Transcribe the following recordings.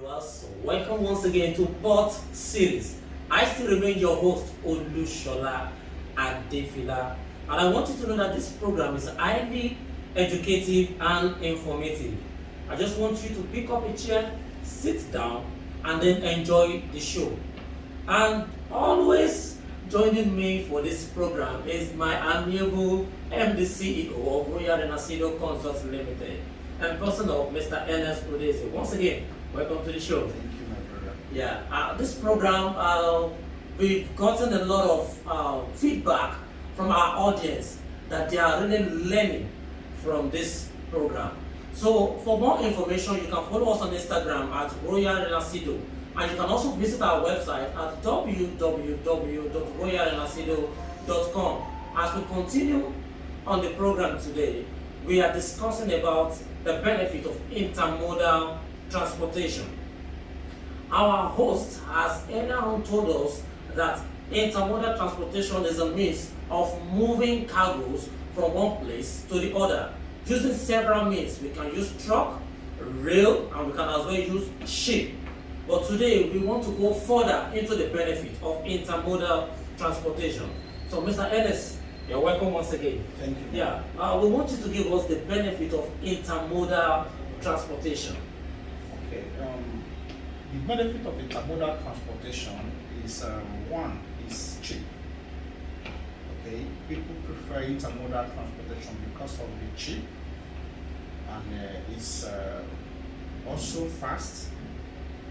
viewers, welcome once again to Port Series. I still remain your host, Olushola Adefila, and I want you to know that this program is highly educative and informative. I just want you to pick up a chair, sit down, and then enjoy the show. And always joining me for this program is my amiable MD CEO of Renacido Consults Limited and person of Mr. Ernest Udeze. Once again, welcome to the show. Thank you, my brother. Yeah, this program, we've gotten a lot of feedback from our audience that they are really learning from this program. So, for more information, you can follow us on Instagram at Renacido, and you can also visit our website at www.royalrenacido.com. As we continue on the program today, we are discussing about the benefit of intermodal transportation. Our host has earlier on told us that intermodal transportation is a means of moving cargoes from one place to the other using several means. We can use truck, rail, and we can as well use ship. But today we want to go further into the benefit of intermodal transportation. So Mr. Ernest, you're welcome once again. Thank you. Yeah, we want you to give us the benefit of intermodal transportation. Okay. The benefit of intermodal transportation is one is cheap. Okay. People prefer intermodal transportation because of the cheap, and it's also fast.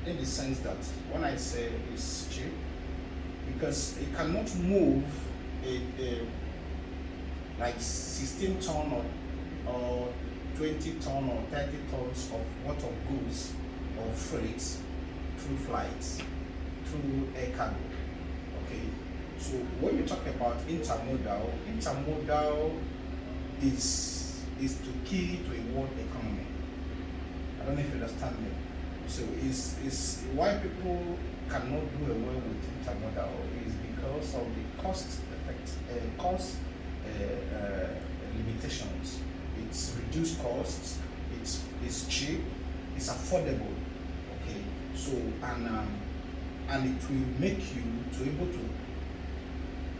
In the sense that when I say it's cheap, because it cannot move a like 16 ton or 20 ton or 30 tons of worth of goods or freight through flights, through air cargo. Okay, so when you talk about intermodal is the key to a world economy. I don't know if you understand me. So is why people cannot do away with intermodal is because of the cost limitations. It's reduced costs. It's cheap. It's affordable. Okay. So and it will make you to able to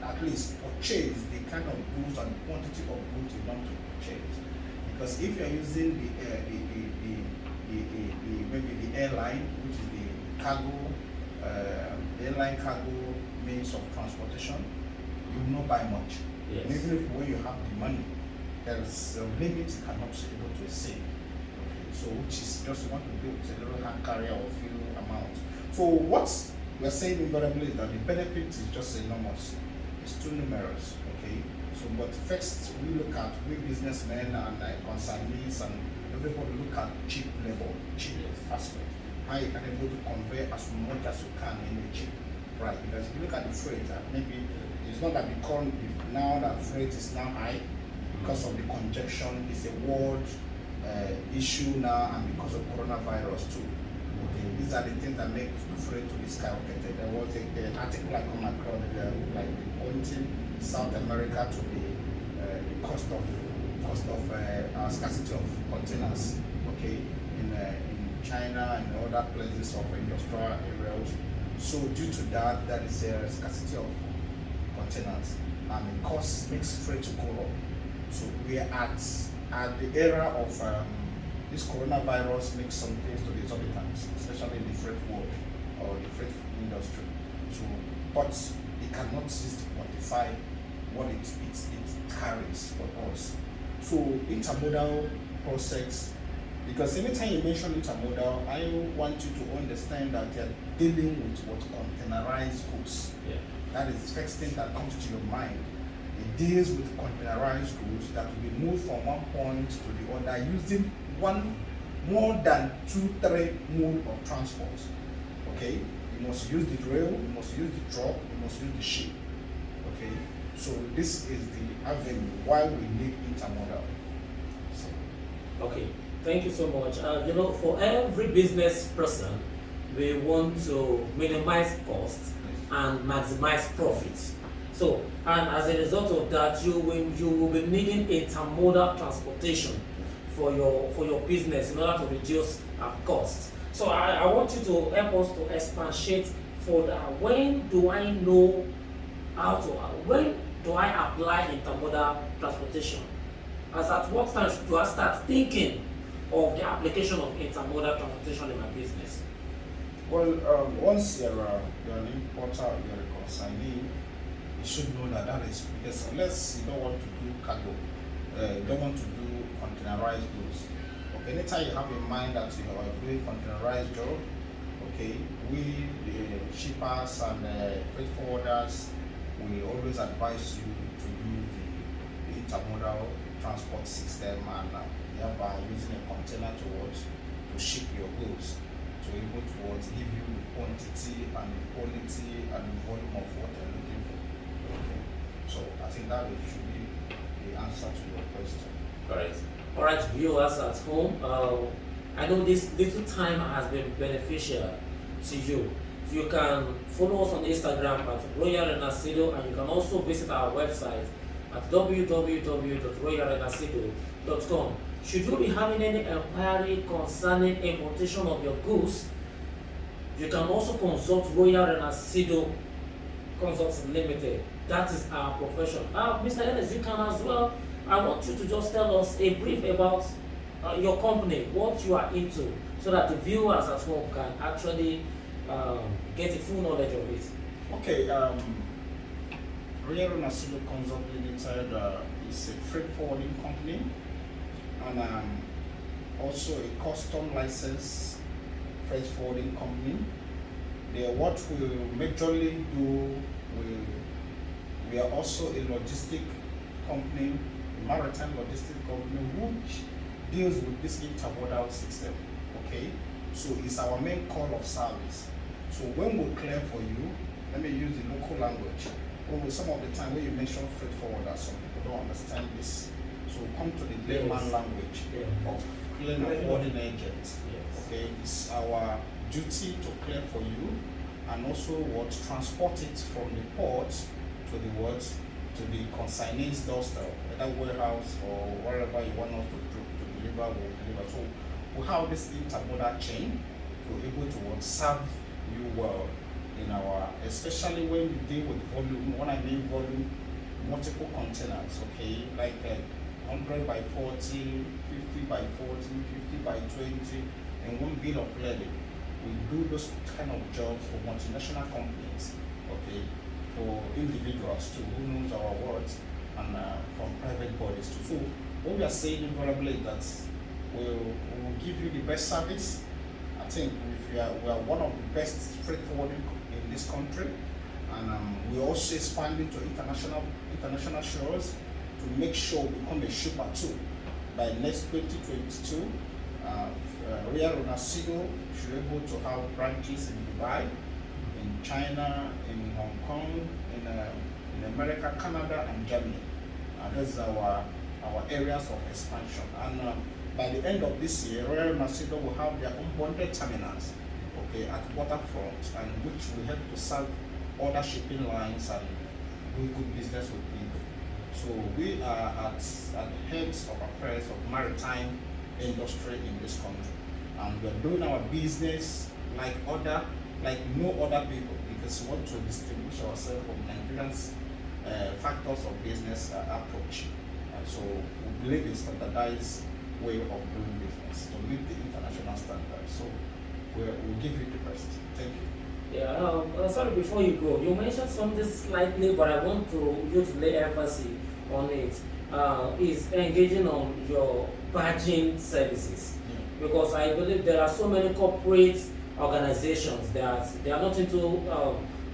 at least purchase the kind of goods and quantity of goods you want to purchase. Because if you are using maybe the airline, which is the cargo, airline cargo means of transportation, you will not buy much. Yes. And even if when you have the money, there is a limit you cannot be able to save. Okay. So which is just you want to do with a little hand carrier or few amount. So what we are saying invariably is that the benefit is just enormous. It's too numerous. Okay. So but first we look at we businessmen and consignees and everybody look at cheap labor, cheap aspect. How you can able to convey as much as you can in a cheap price. Because if you look at the freight, maybe it's not that now that freight is now high because of the congestion. It's a world issue now, and because of coronavirus too. Okay, these are the things that make freight to be skyrocketed. There was an article I come across like pointing South America to the cost of scarcity of containers, okay, in China and other places of industrial areas. So due to that, there is a scarcity of containers, and the cost makes freight to go up. So we are at the era of this coronavirus makes some things to be exorbitant, especially in the freight world or the freight industry. So, but it cannot just quantify what it carries for us. So intermodal process, because anytime you mention intermodal, I want you to understand that you're dealing with what containerized goods. Yeah. That is the first thing that comes to your mind. It deals with containerized goods that will be moved from one point to the other using more than 2-3 mode of transport. Okay, you must use the rail, you must use the truck, you must use the ship. Okay. So this is the avenue why we need intermodal. So. Okay, thank you so much. For every business person, we want to minimize costs and maximize profits. So, and as a result of that, you will be needing intermodal transportation for your business in order to reduce costs. So I want you to help us to expatiate further. When do I know how to, when do I apply intermodal transportation? As at what time do I start thinking of the application of intermodal transportation in my business? Well, once you're an importer, you're a consignee, you should know that that is because unless you don't want to do cargo, you don't want to do containerized goods. Okay, anytime you have in mind that you are doing containerized job, okay, we the shippers and freight forwarders, we always advise you to use the intermodal transport system and thereby using a container to ship your goods to able to give you the quantity and the quality and the volume of what you're looking for. Okay. So I think that should be the answer to your question. Correct. All right, viewers at home, I know this little time has been beneficial to you. You can follow us on Instagram at Royal Renacido, and you can also visit our website at www.royalrenacido.com. Should you be having any inquiry concerning importation of your goods, you can also consult Royal Renacido Consults Limited. That is our profession. Mr. Ernest, you can as well. I want you to just tell us a brief about your company, what you are into, so that the viewers at home can actually get a full knowledge of it. Okay, Royal Renacido Consult Limited is a freight forwarding company and also a custom license freight forwarding company. What we majorly do, we are also a logistic company, a maritime logistic company which deals with this intermodal system. Okay, so it's our main call of service. So when we clear for you, let me use the local language. Some of the time when you mention freight forwarder, some people don't understand this. So come to the layman language of clearing and forwarding agents. Okay, it's our duty to clear for you and also what transport it from the port to the to the consignee's doorstep, whether warehouse or wherever you want us to deliver, we'll deliver. So we have this intermodal chain to be able to serve you well in our, especially when you deal with volume. When I mean volume, multiple containers, okay, like 100 by 40, 50 by 40, 50 by 20, and one bill of lading. We do those kind of jobs for multinational companies, okay, for individuals too, who knows our words, and from private bodies too. So what we are saying invariably is that we will give you the best service. I think we are one of the best freight forwarding in this country, and we're also expanding to international shores to make sure we become a shipper too. By next 2022, Royal Renacido should be able to have branches in Dubai, in China, in Hong Kong, in America, Canada, and Germany. Those are our areas of expansion. And by the end of this year, Royal Renacido will have their own bonded terminals, okay, at waterfront, and which will help to serve other shipping lines and do good business with people. So we are at heads of affairs of maritime industry in this country, and we're doing our business like no other people, because we want to distinguish ourselves from Nigerians' factors of business approach. And so we believe in standardized way of doing business to meet the international standards. So we'll give you the best. Thank you. Yeah, sorry, before you go, you mentioned something slightly, but I want you to lay emphasis on it. Is engaging on your badging services. Yeah. Because I believe there are so many corporate organizations that they are not into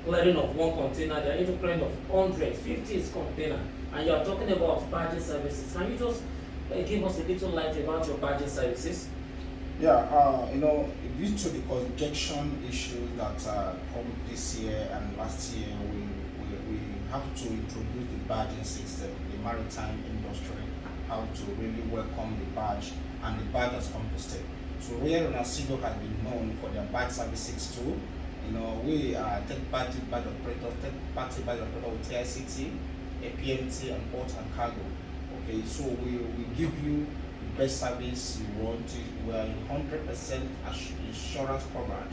clearing of one container, they are into clearing of 100, 50 container, and you are talking about badging services. Can you just give us a little light about your badging services? Yeah, due to the congestion issues that come this year and last year, we have to introduce the badging system, the maritime industry, how to really welcome the badge, and the badge has come to stay. So Royal Renacido has been known for their badge services too. We are third-party badge operator with TICT, a PMT, and port and cargo. Okay, so we give you the best service you want. We are 100% insurance covered.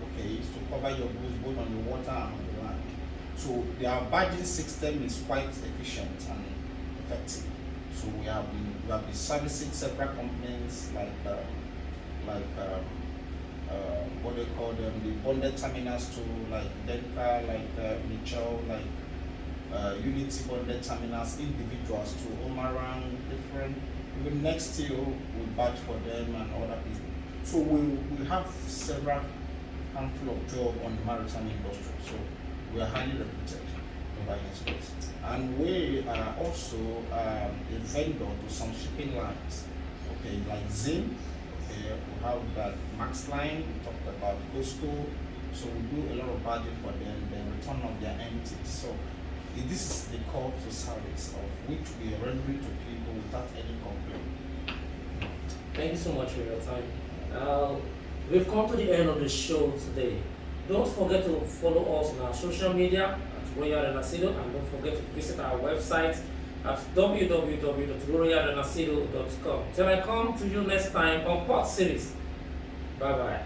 Okay, to cover your goods both on the water and on the land. So their badging system is quite efficient and effective. So we have been servicing several companies like what they call them, the bonded terminals to like Denka, like Mitchell, like Unity bonded terminals, individuals to Omarang, different, even next year we badge for them and other people. So we have several handful of jobs on the maritime industry. So we are highly reputed in buying space. And we are also a vendor to some shipping lines, okay, like Zim. Okay, we have that Max Line, we talked about Costco, so we do a lot of badging for them, the return of their empties. So this is the call to service of which we are rendering to people without any complaint. Thank you so much for your time. We've come to the end of the show today. Don't forget to follow us on our social media at Royal Renacido, and don't forget to visit our website at www.royalrenacido.com. Till I come to you next time on Pod Series. Bye bye.